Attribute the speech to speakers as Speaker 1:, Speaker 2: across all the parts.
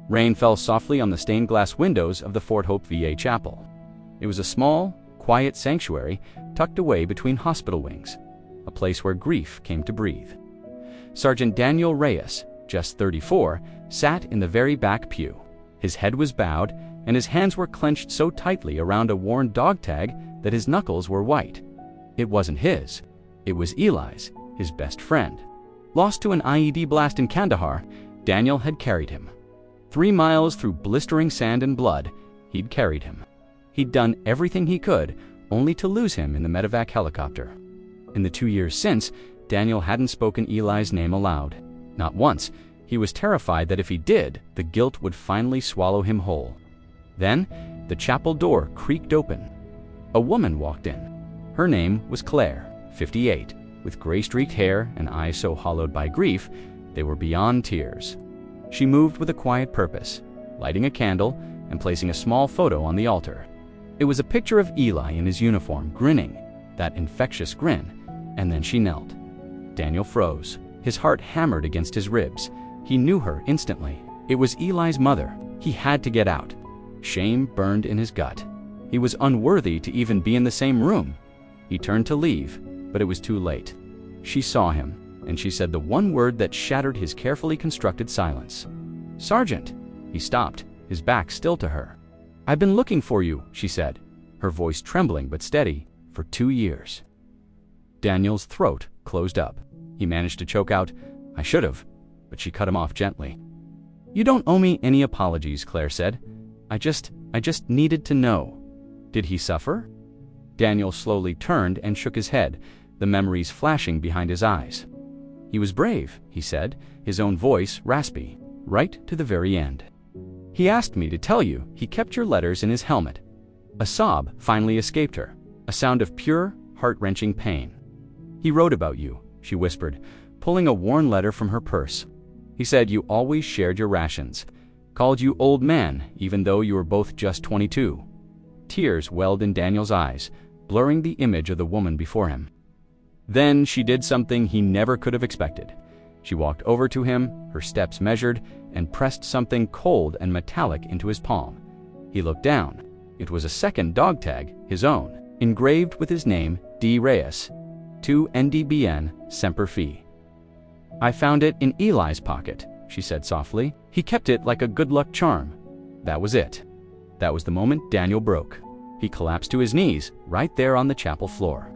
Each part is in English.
Speaker 1: Rain fell softly on the stained glass windows of the Fort Hope VA chapel. It was a small, quiet sanctuary tucked away between hospital wings, a place where grief came to breathe. Sergeant Daniel Reyes, just 34, sat in the very back pew. His head was bowed, and his hands were clenched so tightly around a worn dog tag that his knuckles were white. It wasn't his. It was Eli's, his best friend. Lost to an IED blast in Kandahar, Daniel had carried him. 3 miles through blistering sand and blood, he'd carried him. He'd done everything he could, only to lose him in the medevac helicopter. In the 2 years since, Daniel hadn't spoken Eli's name aloud. Not once. He was terrified that if he did, the guilt would finally swallow him whole. Then, the chapel door creaked open. A woman walked in. Her name was Claire, 58, with gray-streaked hair and eyes so hollowed by grief, they were beyond tears. She moved with a quiet purpose, lighting a candle and placing a small photo on the altar. It was a picture of Eli in his uniform, grinning, that infectious grin, and then she knelt. Daniel froze. His heart hammered against his ribs. He knew her instantly. It was Eli's mother. He had to get out. Shame burned in his gut. He was unworthy to even be in the same room. He turned to leave, but it was too late. She saw him, and she said the one word that shattered his carefully constructed silence. "Sergeant!" He stopped, his back still to her. "I've been looking for you," she said, her voice trembling but steady, "for 2 years." Daniel's throat closed up. He managed to choke out, "I should have," but she cut him off gently. "You don't owe me any apologies," Claire said. I just needed to know. Did he suffer?" Daniel slowly turned and shook his head, the memories flashing behind his eyes. "He was brave," he said, his own voice raspy, "right to the very end. He asked me to tell you he kept your letters in his helmet." A sob finally escaped her, a sound of pure, heart-wrenching pain. "He wrote about you," she whispered, pulling a worn letter from her purse. "He said you always shared your rations, called you old man even though you were both just 22. Tears welled in Daniel's eyes, blurring the image of the woman before him. Then she did something he never could have expected. She walked over to him, her steps measured, and pressed something cold and metallic into his palm. He looked down. It was a second dog tag, his own, engraved with his name, D. Reyes, to NDBN Semper Fi. "I found it in Eli's pocket," she said softly. "He kept it like a good luck charm." That was it. That was the moment Daniel broke. He collapsed to his knees, right there on the chapel floor,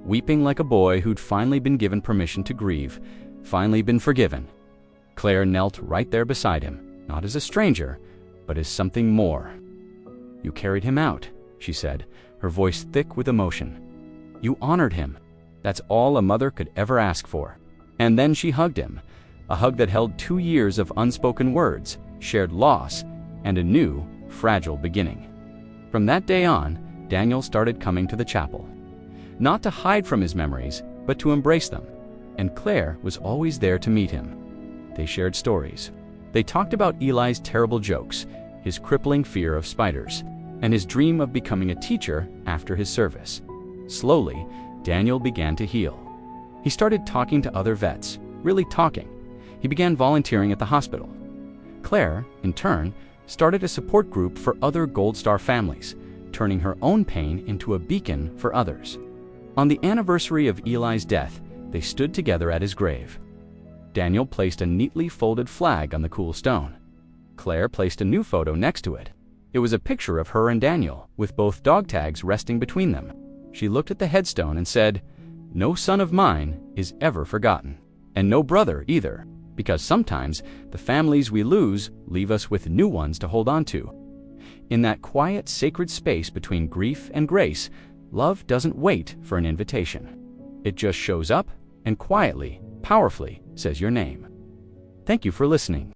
Speaker 1: weeping like a boy who'd finally been given permission to grieve, finally been forgiven. Claire knelt right there beside him, not as a stranger, but as something more. "You carried him out," she said, her voice thick with emotion. "You honored him. That's all a mother could ever ask for." And then she hugged him, a hug that held 2 years of unspoken words, shared loss, and a new, fragile beginning. From that day on, Daniel started coming to the chapel. Not to hide from his memories, but to embrace them. And Claire was always there to meet him. They shared stories. They talked about Eli's terrible jokes, his crippling fear of spiders, and his dream of becoming a teacher after his service. Slowly, Daniel began to heal. He started talking to other vets, really talking. He began volunteering at the hospital. Claire, in turn, started a support group for other Gold Star families, turning her own pain into a beacon for others. On the anniversary of Eli's death, they stood together at his grave. Daniel placed a neatly folded flag on the cool stone. Claire placed a new photo next to it. It was a picture of her and Daniel, with both dog tags resting between them. She looked at the headstone and said, "No son of mine is ever forgotten, and no brother either, because sometimes the families we lose leave us with new ones to hold on to." In that quiet, sacred space between grief and grace, love doesn't wait for an invitation. It just shows up and quietly, powerfully says your name. Thank you for listening.